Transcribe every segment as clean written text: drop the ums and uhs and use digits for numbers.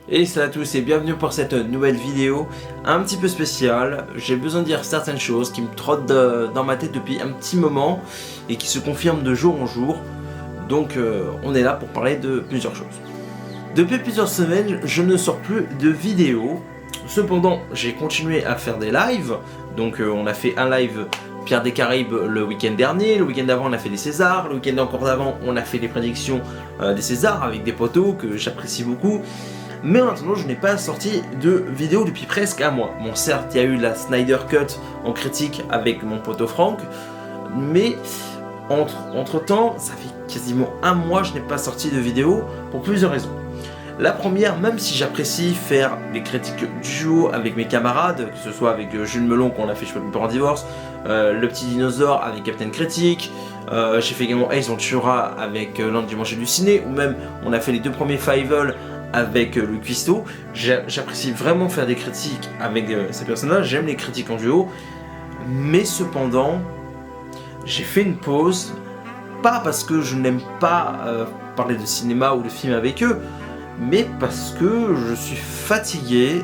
Et salut à tous et bienvenue pour cette nouvelle vidéo un petit peu spéciale. J'ai besoin de dire certaines choses qui me trottent dans ma tête depuis un petit moment et qui se confirment de jour en jour. Donc on est là pour parler de plusieurs choses. Depuis plusieurs semaines, je ne sors plus de vidéos. Cependant, j'ai continué à faire des lives. Donc on a fait un live Pierre des Caraïbes le week-end dernier. Le week-end d'avant, on a fait des Césars. Le week-end encore d'avant, on a fait les prédictions des Césars avec des potos que j'apprécie beaucoup. Mais en attendant, je n'ai pas sorti de vidéo depuis presque un mois. Bon, certes, il y a eu la Snyder Cut en critique avec mon poteau Franck, mais entre temps, ça fait quasiment un mois que je n'ai pas sorti de vidéo pour plusieurs raisons. La première, même si j'apprécie faire des critiques duo avec mes camarades, que ce soit avec Jules Melon quand on a fait Je peux plus en divorce, le petit dinosaure avec Captain Critique, j'ai fait également Ace Ventura avec l'un du manger du ciné, ou même on a fait les deux premiers Fievel avec Louis Cuisto. J'apprécie vraiment faire des critiques avec ces personnages, j'aime les critiques en duo, mais cependant, j'ai fait une pause, pas parce que je n'aime pas parler de cinéma ou de films avec eux, mais parce que je suis fatigué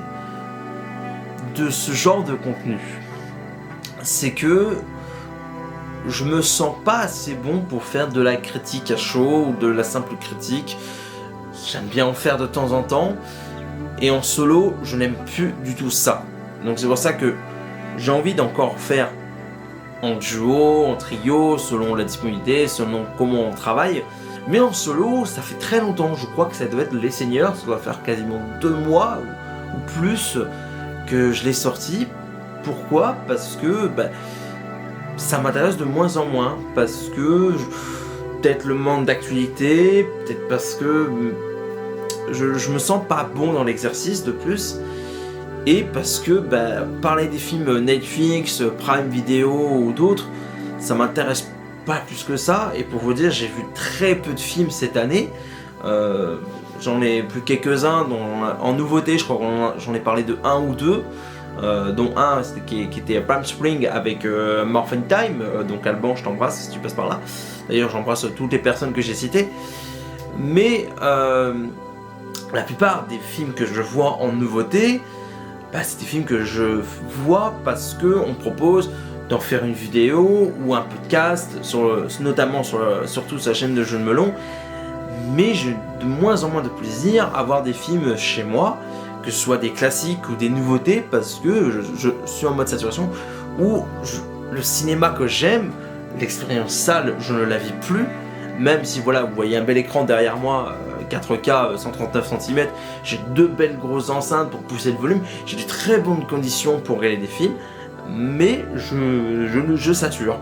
de ce genre de contenu. C'est que je me sens pas assez bon pour faire de la critique à chaud ou de la simple critique. J'aime bien en faire de temps en temps, et en solo, je n'aime plus du tout ça. Donc c'est pour ça que j'ai envie d'encore faire en duo, en trio, selon la disponibilité, selon comment on travaille. Mais en solo, ça fait très longtemps, je crois que ça doit être Les Seigneurs, ça doit faire quasiment 2 mois ou plus que je l'ai sorti. Pourquoi ? Parce que ça m'intéresse de moins en moins, parce que peut-être le manque d'actualité, peut-être parce que je me sens pas bon dans l'exercice de plus, et parce que parler des films Netflix, Prime Video ou d'autres, ça m'intéresse pas plus que ça. Et pour vous dire, j'ai vu très peu de films cette année, j'en ai plus quelques-uns en nouveauté, je crois que j'en ai parlé de 1 ou 2, dont un qui était Palm Spring avec Morphin Time, donc Alban, je t'embrasse si tu passes par là. D'ailleurs, j'embrasse toutes les personnes que j'ai citées. Mais la plupart des films que je vois en nouveauté, c'est des films que je vois parce qu'on propose d'en faire une vidéo ou un podcast, notamment surtout sur la chaîne de Jules Melon. Mais j'ai de moins en moins de plaisir à voir des films chez moi, que ce soit des classiques ou des nouveautés, parce que je suis en mode saturation où le cinéma que j'aime, l'expérience salle, je ne la vis plus. Même si voilà, vous voyez un bel écran derrière moi, 4K 139 cm, j'ai 2 belles grosses enceintes pour pousser le volume, j'ai de très bonnes conditions pour regarder des films, mais je sature.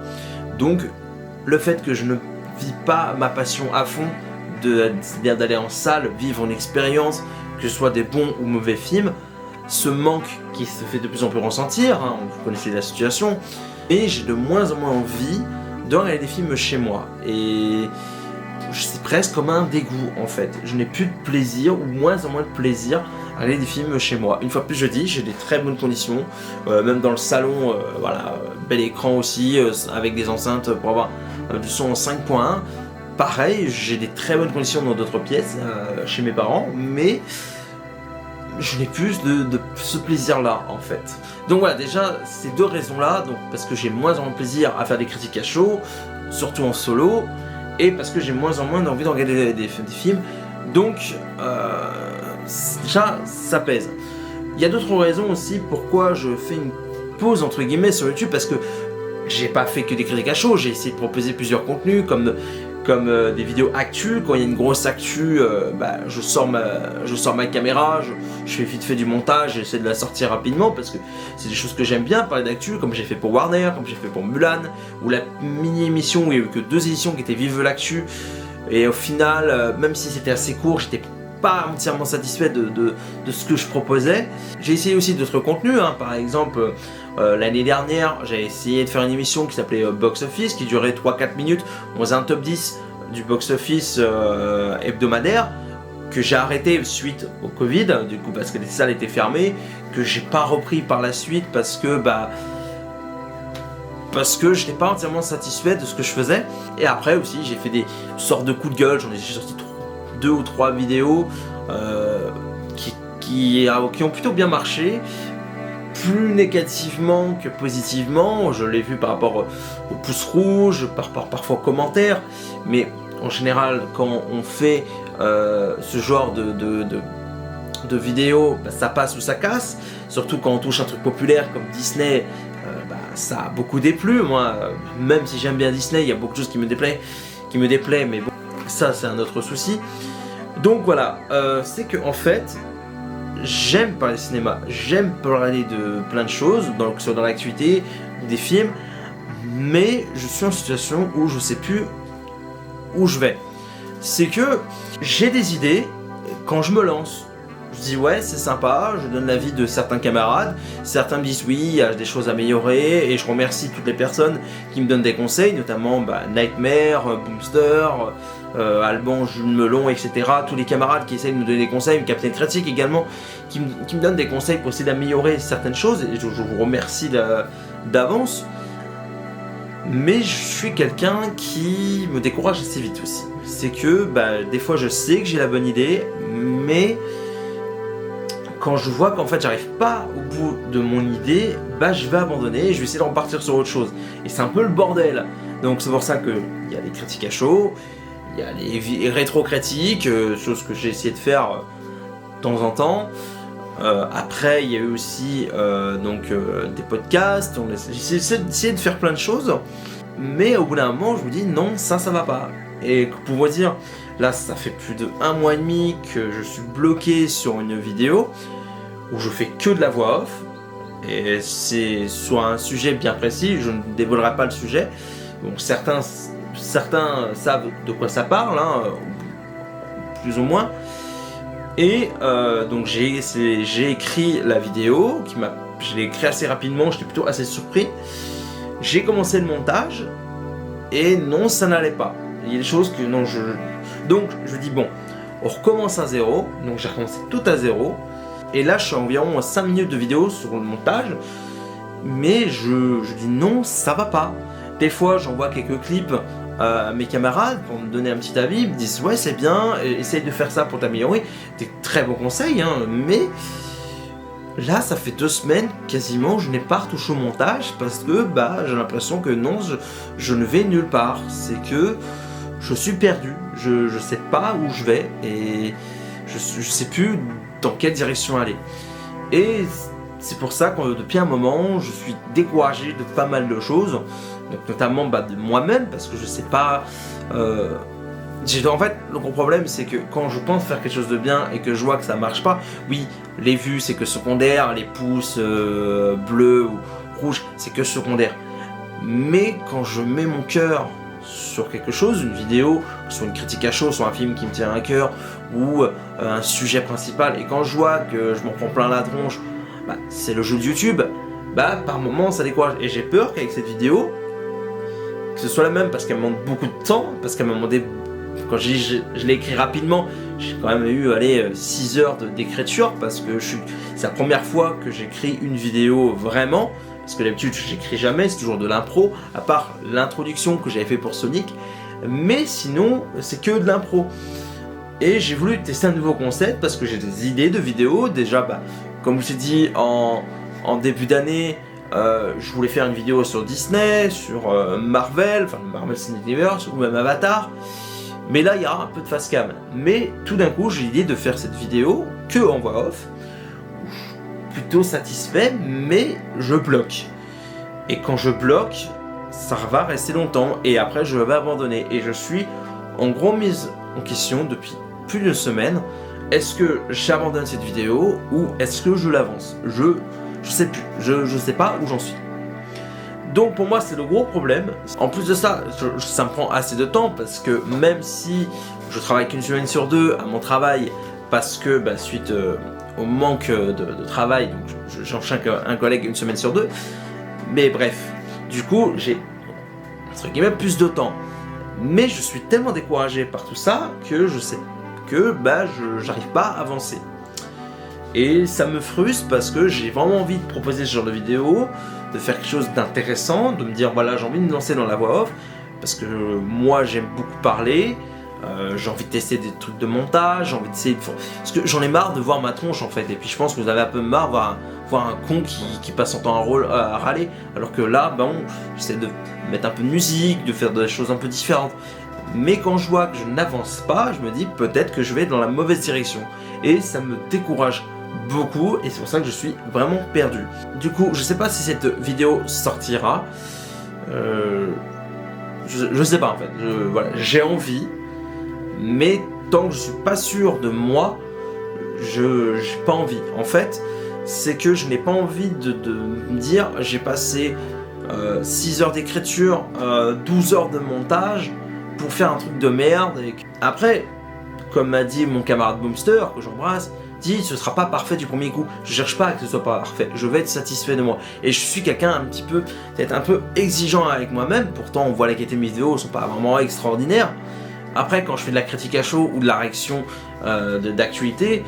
Donc le fait que je ne vis pas ma passion à fond, c'est-à-dire d'aller en salle, vivre une expérience, que ce soit des bons ou mauvais films, ce manque qui se fait de plus en plus ressentir, vous connaissez la situation, et j'ai de moins en moins envie de regarder des films chez moi, et c'est presque comme un dégoût en fait. Je n'ai plus de plaisir, ou moins en moins de plaisir à regarder des films chez moi. Une fois plus je dis, j'ai des très bonnes conditions, même dans le salon, bel écran aussi, avec des enceintes pour avoir du son en 5.1. Pareil, j'ai des très bonnes conditions dans d'autres pièces, chez mes parents, mais je n'ai plus de ce plaisir-là, en fait. Donc voilà, déjà, ces 2 raisons-là, donc parce que j'ai moins en moins de plaisir à faire des critiques à chaud, surtout en solo, et parce que j'ai moins en moins d'envie de regarder des films, donc déjà, ça pèse. Il y a d'autres raisons aussi pourquoi je fais une pause, entre guillemets, sur YouTube, parce que j'ai pas fait que des critiques à chaud, j'ai essayé de proposer plusieurs contenus, comme des vidéos actu. Quand il y a une grosse actu, je sors ma caméra, je fais vite fait du montage, j'essaie de la sortir rapidement parce que c'est des choses que j'aime bien, parler d'actu, comme j'ai fait pour Warner, comme j'ai fait pour Mulan, ou la mini-émission où il n'y a eu que 2 éditions qui étaient Vive l'actu, et au final, même si c'était assez court, j'étais pas entièrement satisfait de ce que je proposais. J'ai essayé aussi d'autres contenus, par exemple l'année dernière j'ai essayé de faire une émission qui s'appelait Box Office, qui durait 3-4 minutes, on faisait un top 10 du box office hebdomadaire, que j'ai arrêté suite au Covid, du coup parce que les salles étaient fermées, que j'ai pas repris par la suite parce que je n'étais pas entièrement satisfait de ce que je faisais. Et après aussi j'ai fait des sortes de coups de gueule, j'ai sorti 2 ou 3 vidéos qui qui ont plutôt bien marché, plus négativement que positivement. Je l'ai vu par rapport au pouce rouge, parfois aux commentaires, mais en général quand on fait ce genre de vidéos, bah, ça passe ou ça casse, surtout quand on touche un truc populaire comme Disney. Bah, ça a beaucoup déplu. Moi, même si j'aime bien Disney, il y a beaucoup de choses qui me déplaît, mais bon, ça c'est un autre souci. Donc voilà, c'est que en fait, j'aime parler cinéma, j'aime parler de plein de choses, que ce soit dans l'actualité ou des films, mais je suis en situation où je sais plus où je vais. C'est que j'ai des idées quand je me lance. Je dis ouais, c'est sympa, je donne l'avis de certains camarades, certains me disent oui, il y a des choses à améliorer, et je remercie toutes les personnes qui me donnent des conseils, notamment Nightmare, Boomster, Alban, Jules Melon, etc. Tous les camarades qui essayent de me donner des conseils, Captain Critique également, qui me donnent des conseils pour essayer d'améliorer certaines choses, et je vous remercie d'avance. Mais je suis quelqu'un qui me décourage assez vite aussi. C'est que des fois je sais que j'ai la bonne idée, mais quand je vois qu'en fait j'arrive pas au bout de mon idée, je vais abandonner et je vais essayer de repartir sur autre chose. Et c'est un peu le bordel. Donc c'est pour ça qu'il y a les critiques à chaud, il y a les rétro-critiques, chose que j'ai essayé de faire de temps en temps. Après il y a eu aussi des podcasts, j'ai essayé de faire plein de choses. Mais au bout d'un moment je me dis non, ça va pas. Et pour vous dire, là ça fait plus de 1 mois et demi que je suis bloqué sur une vidéo où je fais que de la voix off, et c'est sur un sujet bien précis, je ne dévoilerai pas le sujet. Donc certains savent de quoi ça parle, hein, plus ou moins. Et donc j'ai écrit la vidéo, je l'ai écrit assez rapidement, j'étais plutôt assez surpris. J'ai commencé le montage, et non, ça n'allait pas. Il y a des choses que non, donc je dis bon, on recommence à zéro. Donc j'ai recommencé tout à zéro. Et là je suis environ 5 minutes de vidéo sur le montage. Mais je dis non, ça va pas. Des fois j'envoie quelques clips à mes camarades pour me donner un petit avis. Ils me disent ouais c'est bien, essaye de faire ça pour t'améliorer. Des très bons conseils, hein, mais là ça fait 2 semaines quasiment je n'ai pas retouché au montage parce que j'ai l'impression que non, je ne vais nulle part. C'est que je suis perdu, je sais pas où je vais et je sais plus dans quelle direction aller. Et c'est pour ça que depuis un moment je suis découragé de pas mal de choses, donc notamment de moi-même, parce que je sais pas. En fait, le gros problème c'est que quand je pense faire quelque chose de bien et que je vois que ça marche pas, oui, les vues c'est que secondaire, les pouces bleus ou rouges c'est que secondaire. Mais quand je mets mon cœur sur quelque chose, une vidéo, sur une critique à chaud, sur un film qui me tient à cœur, ou un sujet principal, et quand je vois que je m'en prends plein la tronche, c'est le jeu de YouTube, par moment ça décourage. Et j'ai peur qu'avec cette vidéo, que ce soit la même, parce qu'elle me demande beaucoup de temps, parce qu'elle m'a demandé, quand je l'ai écrit rapidement, j'ai quand même eu 6 heures d'écriture, parce que c'est la première fois que j'écris une vidéo vraiment. Parce que d'habitude j'écris jamais, c'est toujours de l'impro, à part l'introduction que j'avais fait pour Sonic, mais sinon c'est que de l'impro. Et j'ai voulu tester un nouveau concept parce que j'ai des idées de vidéos. Déjà, comme je t'ai dit en début d'année, je voulais faire une vidéo sur Disney, sur Marvel Cinematic Universe ou même Avatar. Mais là il y aura un peu de face cam. Mais tout d'un coup j'ai l'idée de faire cette vidéo que en voix off. Plutôt satisfait, mais je bloque. Et quand je bloque, ça va rester longtemps et après je vais abandonner. Et je suis en gros mise en question depuis plus d'une semaine. Est-ce que j'abandonne cette vidéo ou est-ce que je l'avance? Je sais plus, je sais pas où j'en suis. Donc pour moi c'est le gros problème. En plus de ça, ça me prend assez de temps parce que même si je travaille qu'une semaine sur 2 à mon travail, parce que suite au manque de travail, donc j'enchaîne un collègue une semaine sur 2, mais bref, du coup j'ai entre guillemets plus de temps, mais je suis tellement découragé par tout ça que je sais que j'arrive pas à avancer, et ça me frustre parce que j'ai vraiment envie de proposer ce genre de vidéo, de faire quelque chose d'intéressant, de me dire voilà j'ai envie de me lancer dans la voix off, parce que moi j'aime beaucoup parler. j'ai envie de tester des trucs de montage, j'ai envie d'essayer de... Parce que j'en ai marre de voir ma tronche en fait, et puis je pense que vous avez un peu marre de voir un con qui passe son temps à râler, alors que là, bon, j'essaie de mettre un peu de musique, de faire des choses un peu différentes. Mais quand je vois que je n'avance pas, je me dis peut-être que je vais dans la mauvaise direction, et ça me décourage beaucoup, et c'est pour ça que je suis vraiment perdu. Du coup, je sais pas si cette vidéo sortira, je sais pas en fait, voilà, j'ai envie, mais tant que je suis pas sûr de moi, j'ai pas envie. En fait, c'est que je n'ai pas envie de me dire j'ai passé 6 heures d'écriture, 12 heures de montage pour faire un truc de merde. Et... Après, comme m'a dit mon camarade Boomster, que j'embrasse, dit ce sera pas parfait du premier coup. Je cherche pas à que ce soit pas parfait, je vais être satisfait de moi. Et je suis quelqu'un peut-être un peu exigeant avec moi-même. Pourtant, on voit la qualité de mes vidéos, sont pas vraiment extraordinaires. Après, quand je fais de la critique à chaud ou de la réaction d'actualité,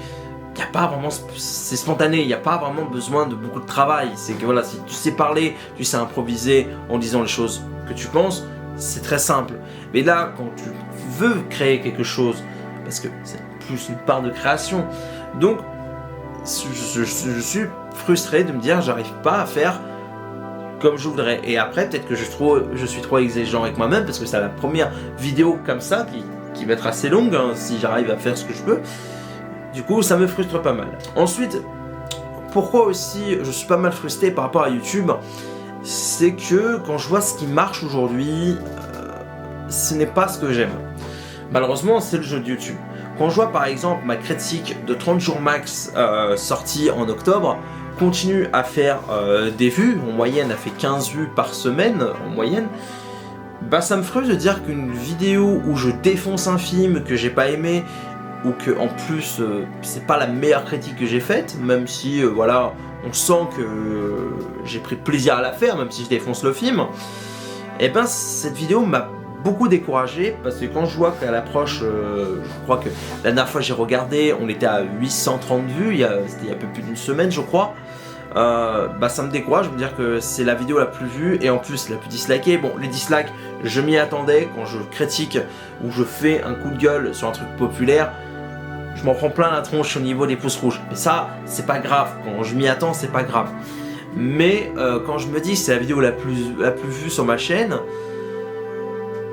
il n'y a pas vraiment, c'est spontané, il n'y a pas vraiment besoin de beaucoup de travail. C'est que voilà, si tu sais parler, tu sais improviser en disant les choses que tu penses, c'est très simple. Mais là, quand tu veux créer quelque chose, parce que c'est plus une part de création, donc je suis frustré de me dire j'arrive pas à faire comme je voudrais. Et après, peut-être que je suis trop exigeant avec moi-même, parce que c'est la première vidéo comme ça qui va être assez longue, hein, si j'arrive à faire ce que je peux. Du coup, ça me frustre pas mal. Ensuite, pourquoi aussi je suis pas mal frustré par rapport à YouTube, c'est que quand je vois ce qui marche aujourd'hui, ce n'est pas ce que j'aime. Malheureusement, c'est le jeu de YouTube. Quand je vois par exemple ma critique de 30 jours max sortie en octobre, continue à faire des vues, en moyenne elle fait 15 vues par semaine, en moyenne, bah ça me frustre de dire qu'une vidéo où je défonce un film que j'ai pas aimé, ou que en plus c'est pas la meilleure critique que j'ai faite, même si voilà, on sent que j'ai pris plaisir à la faire, même si je défonce le film, et ben cette vidéo m'a beaucoup découragé, parce que quand je vois qu'à l'approche, je crois que la dernière fois j'ai regardé, on était à 830 vues, c'était il y a un peu plus d'une semaine je crois, bah ça me décourage, je veux dire que c'est la vidéo la plus vue et en plus la plus dislikée. Bon, les dislikes, je m'y attendais. Quand je critique ou je fais un coup de gueule sur un truc populaire, je m'en prends plein la tronche au niveau des pouces rouges. Mais ça, c'est pas grave, quand je m'y attends, c'est pas grave. Mais quand je me dis que c'est la vidéo la plus vue sur ma chaîne,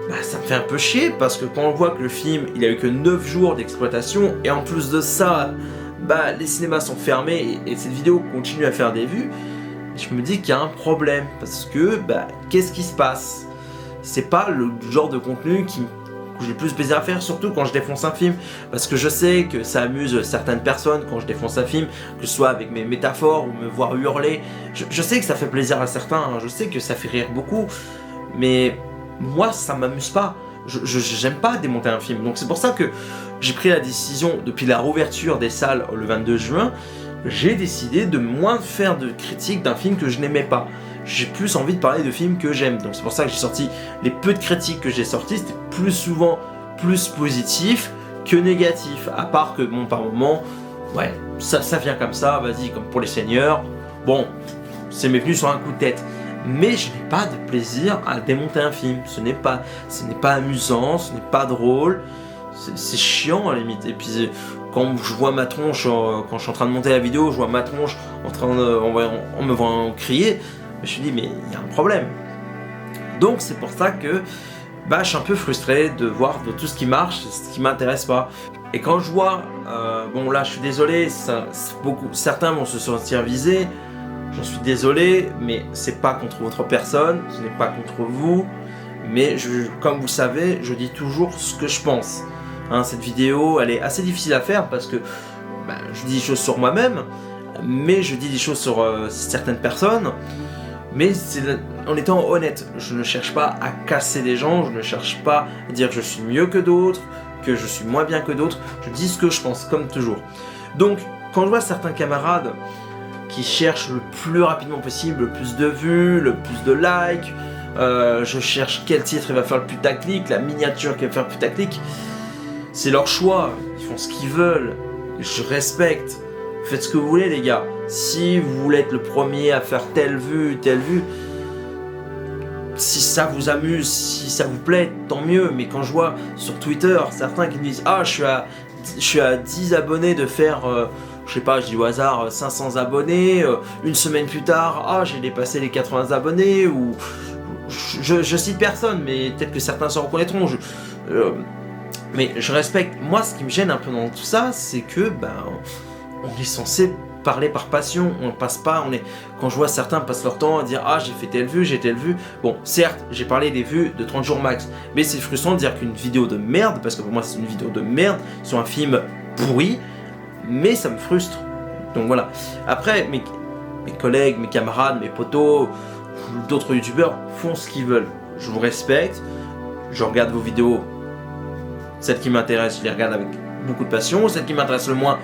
bah, ça me fait un peu chier, parce que quand on voit que le film il a eu que 9 jours d'exploitation, et en plus de ça, bah, les cinémas sont fermés et cette vidéo continue à faire des vues, je me dis qu'il y a un problème, parce que bah, qu'est-ce qui se passe? C'est pas le genre de contenu que j'ai le plus plaisir à faire, surtout quand je défonce un film, parce que je sais que ça amuse certaines personnes quand je défonce un film, que ce soit avec mes métaphores ou me voir hurler. Je sais que ça fait plaisir à certains, hein, je sais que ça fait rire beaucoup, mais moi ça m'amuse pas. J'aime pas démonter un film, donc c'est pour ça que j'ai pris la décision, depuis la réouverture des salles le 22 juin, j'ai décidé de moins faire de critiques d'un film que je n'aimais pas. J'ai plus envie de parler de films que j'aime, donc c'est pour ça que j'ai sorti les peu de critiques que j'ai sorties, c'était plus souvent plus positif que négatif, à part que bon, par moment, ouais, ça vient comme ça, vas-y, comme pour les seigneurs, bon, c'est m'est venu sur un coup de tête. Mais je n'ai pas de plaisir à démonter un film, ce n'est pas amusant, ce n'est pas drôle, c'est chiant à la limite. Et puis quand je vois ma tronche, quand je suis en train de monter la vidéo, je vois ma tronche en me voyant crier, je me suis dit mais il y a un problème. Donc c'est pour ça que bah, je suis un peu frustré de voir de tout ce qui marche, ce qui m'intéresse pas. Et quand je vois, bon là je suis désolé, certains vont se sentir visés, j'en suis désolé, mais c'est pas contre votre personne, ce n'est pas contre vous, mais comme vous savez, je dis toujours ce que je pense. Hein, cette vidéo, elle est assez difficile à faire parce que bah, je dis des choses sur moi-même, mais je dis des choses sur certaines personnes, mais en étant honnête. Je ne cherche pas à casser des gens, je ne cherche pas à dire que je suis mieux que d'autres, que je suis moins bien que d'autres, je dis ce que je pense, comme toujours. Donc, quand je vois certains camarades qui cherchent le plus rapidement possible, le plus de vues, le plus de likes, je cherche quel titre il va faire le putaclic, la miniature qui va faire le putaclic, c'est leur choix, ils font ce qu'ils veulent, je respecte, faites ce que vous voulez les gars, si vous voulez être le premier à faire telle vue, si ça vous amuse, si ça vous plaît, tant mieux. Mais quand je vois sur Twitter certains qui me disent ah je suis à 10 abonnés de faire je sais pas, je dis au hasard 500 abonnés, une semaine plus tard ah j'ai dépassé les 80 abonnés, ou je cite personne, mais peut-être que certains s'en reconnaîtront. Mais je respecte. Moi, ce qui me gêne un peu dans tout ça, c'est que on est censé parler par passion. On passe pas. Quand je vois certains passent leur temps à dire ah j'ai fait telle vue, j'ai telle vue. Bon, certes, j'ai parlé des vues de 30 jours max, mais c'est frustrant de dire qu'une vidéo de merde, parce que pour moi c'est une vidéo de merde sur un film pourri, mais ça me frustre. Donc voilà. Après, mes collègues, mes camarades, mes potos, d'autres youtubeurs font ce qu'ils veulent. Je vous respecte. Je regarde vos vidéos. Celles qui m'intéressent, je les regarde avec beaucoup de passion. Celles qui m'intéressent le moins,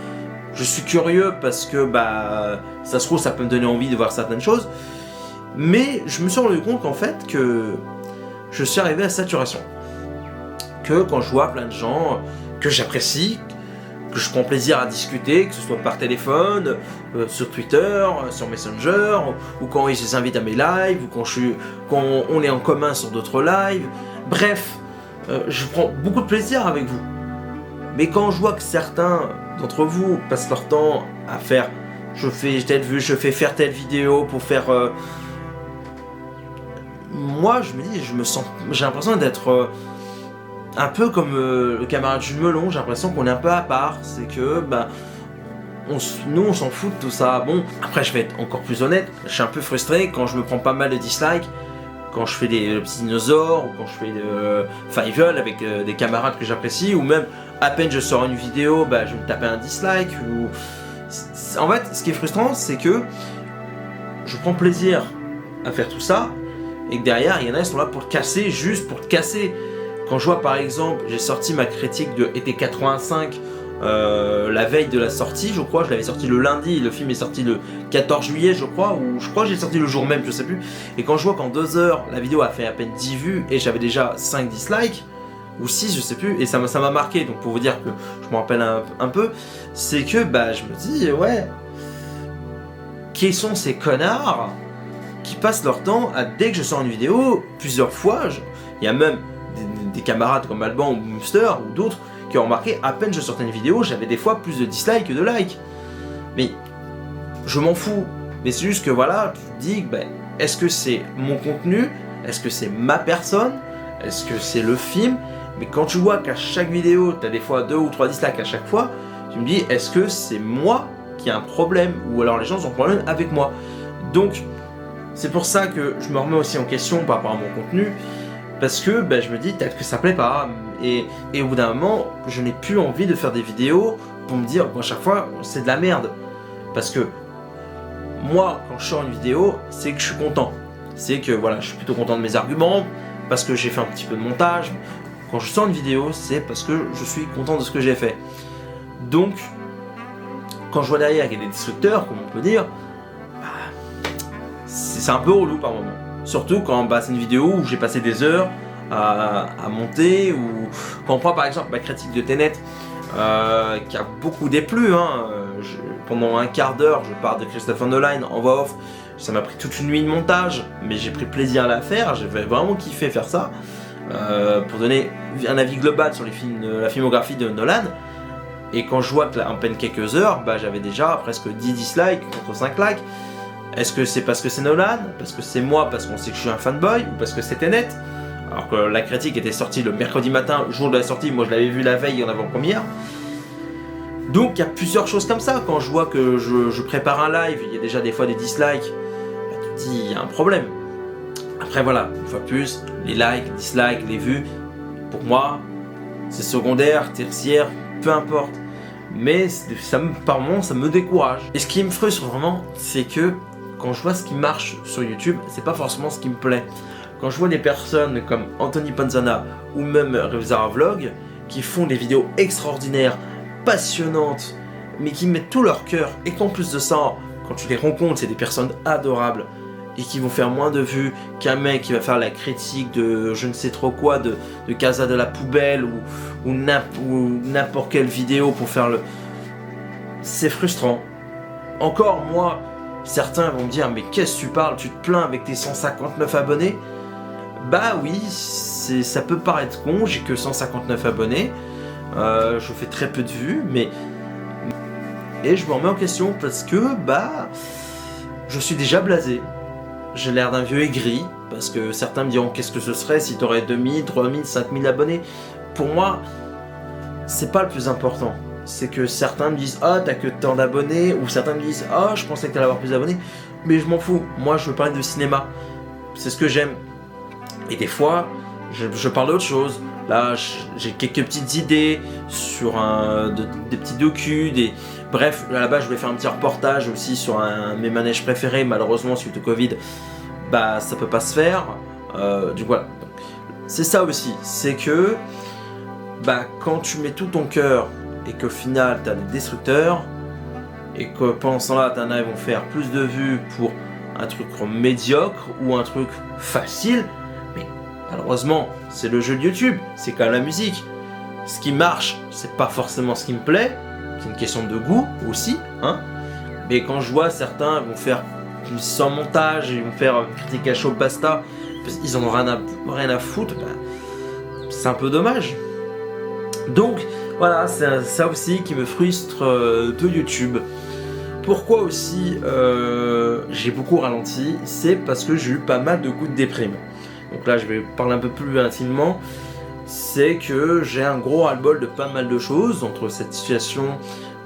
je suis curieux parce que ça se trouve, ça peut me donner envie de voir certaines choses. Mais je me suis rendu compte qu'en fait, que je suis arrivé à saturation. Que quand je vois plein de gens que j'apprécie, que je prends plaisir à discuter, que ce soit par téléphone, sur Twitter, sur Messenger, ou quand ils s'invitent à mes lives, ou quand on est en commun sur d'autres lives. Bref, je prends beaucoup de plaisir avec vous. Mais quand je vois que certains d'entre vous passent leur temps à faire je fais telle vue, je fais faire telle vidéo pour faire... moi je me dis, j'ai l'impression d'être un peu comme le camarade Jules Melon. J'ai l'impression qu'on est un peu à part. C'est que nous on s'en fout de tout ça. Bon, après je vais être encore plus honnête, je suis un peu frustré quand je me prends pas mal de dislikes, quand je fais des petits dinosaures, ou quand je fais Fievel avec des camarades que j'apprécie, ou même à peine je sors une vidéo, je vais me taper un dislike. En fait, ce qui est frustrant, c'est que je prends plaisir à faire tout ça, et que derrière, il y en a qui sont là pour te casser, juste pour te casser. Quand je vois par exemple, j'ai sorti ma critique de été 85 la veille de la sortie, je crois, je l'avais sorti le lundi, le film est sorti le 14 juillet je crois, ou je crois que j'ai sorti le jour même, je sais plus. Et quand je vois qu'en 2 heures, la vidéo a fait à peine 10 vues et j'avais déjà 5 dislikes, ou 6 je sais plus, et ça m'a marqué, donc pour vous dire que je me rappelle un peu, c'est que je me dis, ouais, qui sont ces connards qui passent leur temps à, dès que je sors une vidéo, plusieurs fois, il y a même des camarades comme Alban ou Boomster ou d'autres qui ont remarqué, à peine je sortais une vidéo, j'avais des fois plus de dislikes que de likes. Mais je m'en fous. Mais c'est juste que voilà, tu te dis, est-ce que c'est mon contenu? Est-ce que c'est ma personne? Est-ce que c'est le film? Mais quand tu vois qu'à chaque vidéo, tu as des fois 2 ou 3 dislikes à chaque fois, tu me dis, est-ce que c'est moi qui ai un problème? Ou alors les gens ont un problème avec moi? Donc, c'est pour ça que je me remets aussi en question par rapport à mon contenu. Parce que je me dis peut-être que ça plaît pas, et au bout d'un moment je n'ai plus envie de faire des vidéos pour me dire à chaque fois c'est de la merde. Parce que moi quand je sors une vidéo, c'est que je suis content, c'est que voilà, je suis plutôt content de mes arguments, parce que j'ai fait un petit peu de montage. Quand je sors une vidéo, c'est parce que je suis content de ce que j'ai fait. Donc quand je vois derrière qu'il y a des destructeurs, comme on peut dire, c'est un peu relou par moment. Surtout quand c'est une vidéo où j'ai passé des heures à monter, ou quand on prend par exemple ma critique de Tenet qui a beaucoup déplu, pendant un quart d'heure je parle de Christopher Nolan en voix off, ça m'a pris toute une nuit de montage, mais j'ai pris plaisir à la faire, j'ai vraiment kiffé faire ça, pour donner un avis global sur la filmographie de Nolan. Et quand je vois que en peine quelques heures, j'avais déjà presque 10 dislikes contre 5 likes. Est-ce que c'est parce que c'est Nolan? Parce que c'est moi, parce qu'on sait que je suis un fanboy? Ou parce que c'était net? Alors que la critique était sortie le mercredi matin, jour de la sortie, moi je l'avais vu la veille en avant-première. Donc il y a plusieurs choses comme ça. Quand je vois que je prépare un live, il y a déjà des fois des dislikes, tu te dis il y a un problème. Après voilà, une fois de plus, les likes, dislikes, les vues, pour moi, c'est secondaire, tertiaire, peu importe. Mais par moments, ça me décourage. Et ce qui me frustre vraiment, c'est que quand je vois ce qui marche sur YouTube, c'est pas forcément ce qui me plaît. Quand je vois des personnes comme Anthony Panzana ou même Revzara Vlog qui font des vidéos extraordinaires, passionnantes, mais qui mettent tout leur cœur, et qu'en plus de ça, quand tu les rencontres, c'est des personnes adorables et qui vont faire moins de vues qu'un mec qui va faire la critique de je ne sais trop quoi, de Casa de la poubelle ou n'importe quelle vidéo pour faire le... C'est frustrant. Encore moi, certains vont me dire mais qu'est-ce que tu parles, tu te plains avec tes 159 abonnés. Bah oui, ça peut paraître con, j'ai que 159 abonnés, je fais très peu de vues, et je me remets en question parce que bah je suis déjà blasé. J'ai l'air d'un vieux aigri, parce que certains me diront qu'est-ce que ce serait si t'aurais 2000, 3000, 5000 abonnés. Pour moi, c'est pas le plus important. C'est que certains me disent ah t'as que tant d'abonnés, ou certains me disent ah je pensais que t'allais avoir plus d'abonnés. Mais je m'en fous, moi je veux parler de cinéma. C'est ce que j'aime. Et des fois, je parle d'autre chose. Là, j'ai quelques petites idées sur des petits docus, bref, à la base, je voulais faire un petit reportage aussi sur mes manèges préférés. Malheureusement, suite au Covid, bah, ça peut pas se faire. Du coup, voilà. C'est ça aussi, c'est que bah, quand tu mets tout ton cœur et qu'au final, t'as des destructeurs, et que pendant ce temps-là, t'en as, ils vont faire plus de vues pour un truc médiocre ou un truc facile. Malheureusement, c'est le jeu de YouTube, c'est comme la musique. Ce qui marche, c'est pas forcément ce qui me plaît, c'est une question de goût aussi, hein. Mais quand je vois certains vont faire sans montage, ils vont faire critique à chaud basta, ils en ont rien à foutre, bah, c'est un peu dommage. Donc voilà, c'est ça aussi qui me frustre de YouTube. Pourquoi aussi j'ai beaucoup ralenti, c'est parce que j'ai eu pas mal de coups de déprime. Donc là je vais parler un peu plus intimement, c'est que j'ai un gros ras-le-bol de pas mal de choses, entre cette situation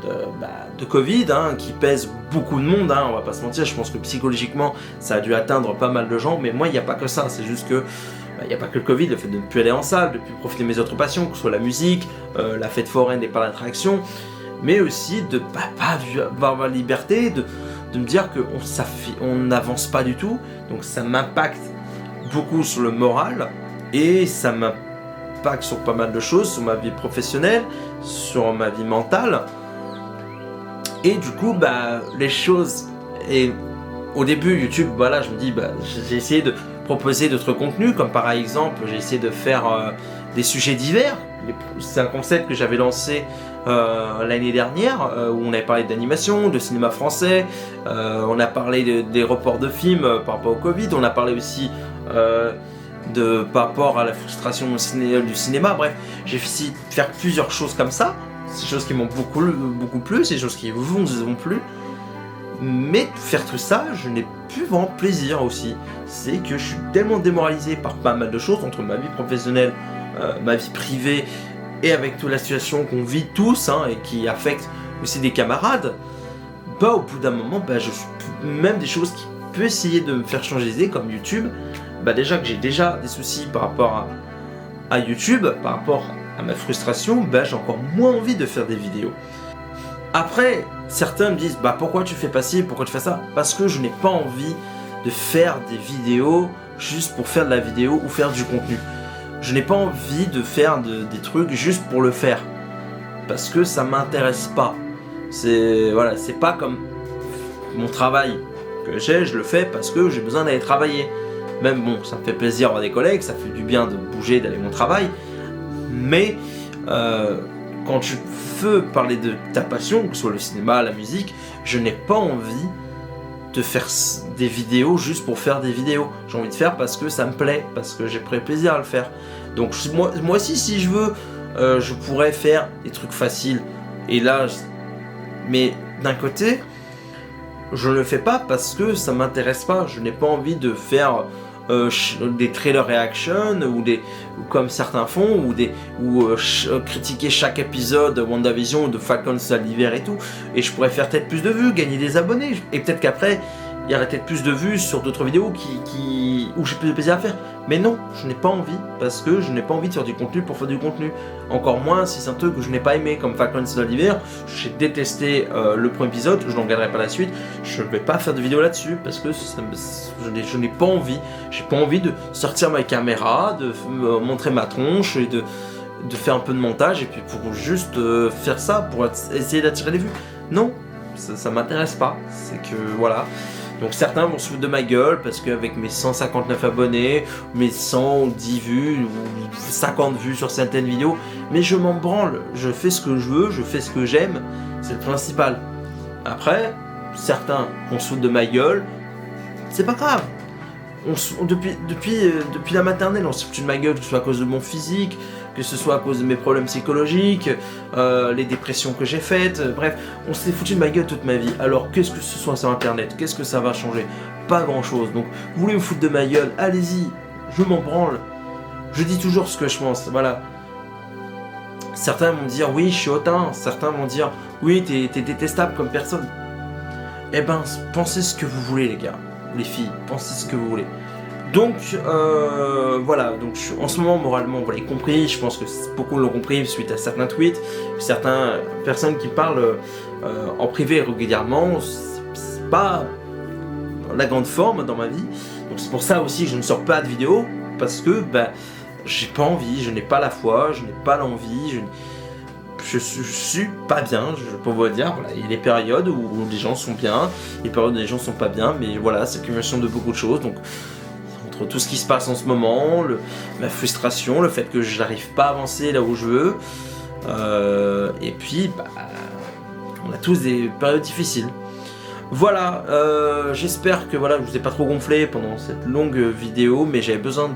de Covid qui pèse beaucoup de monde, on va pas se mentir, je pense que psychologiquement ça a dû atteindre pas mal de gens, mais moi il n'y a pas que ça, c'est juste que il n'y a pas que le Covid, le fait de ne plus aller en salle, de ne plus profiter de mes autres passions, que ce soit la musique, la fête foraine, les parcs d'attraction, mais aussi de pas avoir la liberté, de me dire qu'on n'avance pas du tout, donc ça m'impacte beaucoup sur le moral, et ça m'impacte sur pas mal de choses, sur ma vie professionnelle, sur ma vie mentale, et du coup, bah, les choses, et au début, YouTube, voilà, je me dis, bah, j'ai essayé de proposer d'autres contenus, comme par exemple, j'ai essayé de faire des sujets divers, c'est un concept que j'avais lancé l'année dernière, où on avait parlé d'animation, de cinéma français, on a parlé des reports de films par rapport au Covid, on a parlé aussi par rapport à la frustration du cinéma, bref, j'ai essayé de faire plusieurs choses comme ça, ces choses qui m'ont beaucoup plu, ces choses qui vous ont plu, mais faire tout ça, je n'ai plus vraiment plaisir aussi, c'est que je suis tellement démoralisé par pas mal de choses, entre ma vie professionnelle, ma vie privée, et avec toute la situation qu'on vit tous, et qui affecte aussi des camarades, bah au bout d'un moment, bah, même des choses qui peuvent essayer de me faire changer d'idée, comme YouTube, bah déjà que j'ai déjà des soucis par rapport à YouTube, par rapport à ma frustration, bah j'ai encore moins envie de faire des vidéos. Après, certains me disent, bah pourquoi tu fais pas ci, pourquoi tu fais ça? Parce que je n'ai pas envie de faire des vidéos juste pour faire de la vidéo ou faire du contenu. Je n'ai pas envie de faire des trucs juste pour le faire, parce que ça m'intéresse pas. C'est pas comme mon travail que je le fais parce que j'ai besoin d'aller travailler. Même bon, ça me fait plaisir d'avoir des collègues, ça fait du bien de bouger, d'aller à mon travail, mais quand tu veux parler de ta passion, que ce soit le cinéma, la musique, je n'ai pas envie de faire des vidéos juste pour faire des vidéos. J'ai envie de faire parce que ça me plaît, parce que j'ai pris plaisir à le faire. Donc moi aussi, si je veux, je pourrais faire des trucs faciles. Et là, mais d'un côté, je ne le fais pas parce que ça m'intéresse pas. Je n'ai pas envie de faire des trailer reaction ou comme certains font, ou critiquer chaque épisode WandaVision ou de Falcon Soldier l'hiver et tout, et je pourrais faire peut-être plus de vues, gagner des abonnés, et peut-être qu'après il y aurait peut-être plus de vues sur d'autres vidéos où j'ai plus de plaisir à faire. Mais non, je n'ai pas envie, parce que je n'ai pas envie de faire du contenu pour faire du contenu. Encore moins si c'est un truc que je n'ai pas aimé, comme Falcon Soldier l'hiver. J'ai détesté le premier épisode, je n'en regarderai pas la suite. Je ne vais pas faire de vidéo là-dessus, parce que je n'ai pas envie. J'ai pas envie de sortir ma caméra, de montrer ma tronche et de faire un peu de montage, et puis pour juste faire ça, pour essayer d'attirer des vues. Non, ça m'intéresse pas. C'est que voilà. Donc certains vont se foutre de ma gueule parce qu'avec mes 159 abonnés, mes 110 vues ou 50 vues sur certaines vidéos, mais je m'en branle, je fais ce que je veux, je fais ce que j'aime, c'est le principal. Après, certains vont se foutre de ma gueule, c'est pas grave. depuis la maternelle, on se fout de ma gueule, que ce soit à cause de mon physique, que ce soit à cause de mes problèmes psychologiques, les dépressions que j'ai faites, bref, on s'est foutu de ma gueule toute ma vie. Alors qu'est-ce que ce soit sur internet, qu'est-ce que ça va changer? Pas grand chose. Donc vous voulez me foutre de ma gueule, allez-y, je m'en branle. Je dis toujours ce que je pense, voilà. Certains vont dire oui je suis hautain, certains vont dire oui t'es détestable comme personne. Eh ben pensez ce que vous voulez les gars, les filles, pensez ce que vous voulez. Donc voilà, donc en ce moment moralement vous l'avez compris, je pense que beaucoup l'ont compris suite à certains tweets, certaines personnes qui parlent en privé régulièrement, c'est pas la grande forme dans ma vie. Donc c'est pour ça aussi que je ne sors pas de vidéos, parce que ben, j'ai pas envie, je n'ai pas la foi, je n'ai pas l'envie, je suis pas bien, je peux vous dire, voilà, il y a des périodes où les gens sont bien, des périodes où les gens sont pas bien, mais voilà, c'est l'accumulation de beaucoup de choses, donc entre tout ce qui se passe en ce moment, ma frustration, le fait que je n'arrive pas à avancer là où je veux, et puis bah, on a tous des périodes difficiles. Voilà, j'espère que voilà, je vous ai pas trop gonflé pendant cette longue vidéo, mais j'avais besoin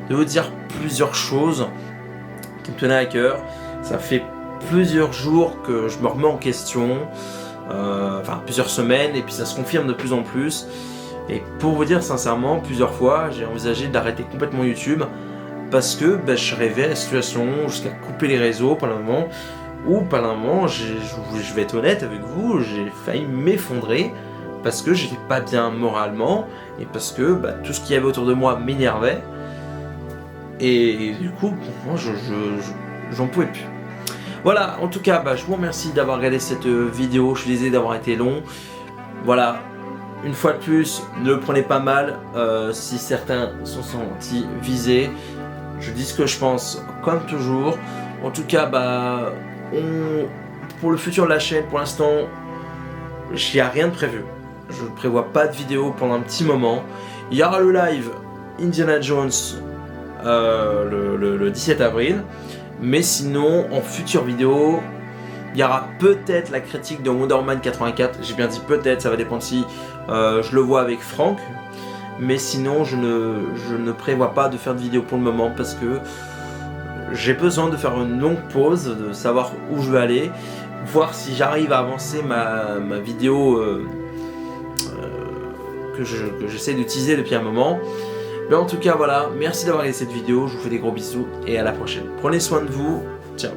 de vous dire plusieurs choses qui me tenaient à cœur. Ça fait plusieurs jours que je me remets en question, enfin plusieurs semaines, et puis ça se confirme de plus en plus. Et pour vous dire sincèrement, plusieurs fois j'ai envisagé d'arrêter complètement YouTube parce que ben, je rêvais à la situation jusqu'à couper les réseaux pendant un moment, ou pendant un moment, je vais être honnête avec vous, j'ai failli m'effondrer parce que j'étais pas bien moralement et parce que bah, tout ce qu'il y avait autour de moi m'énervait. Et du coup, moi, j'en pouvais plus. Voilà, en tout cas, bah, je vous remercie d'avoir regardé cette vidéo. Je suis désolé d'avoir été long. Voilà, une fois de plus, ne le prenez pas mal. Si certains sont sentis visés, je dis ce que je pense, comme toujours. En tout cas, bah, pour le futur de la chaîne, pour l'instant, il n'y a rien de prévu. Je ne prévois pas de vidéo pendant un petit moment. Il y aura le live Indiana Jones le 17 avril, mais sinon en future vidéo il y aura peut-être la critique de Wonder Woman 84, j'ai bien dit peut-être, ça va dépendre si je le vois avec Franck, mais sinon je ne prévois pas de faire de vidéo pour le moment parce que j'ai besoin de faire une longue pause, de savoir où je veux aller, voir si j'arrive à avancer ma vidéo que j'essaie d'utiliser depuis un moment. Mais en tout cas voilà, merci d'avoir regardé cette vidéo, je vous fais des gros bisous et à la prochaine. Prenez soin de vous, ciao.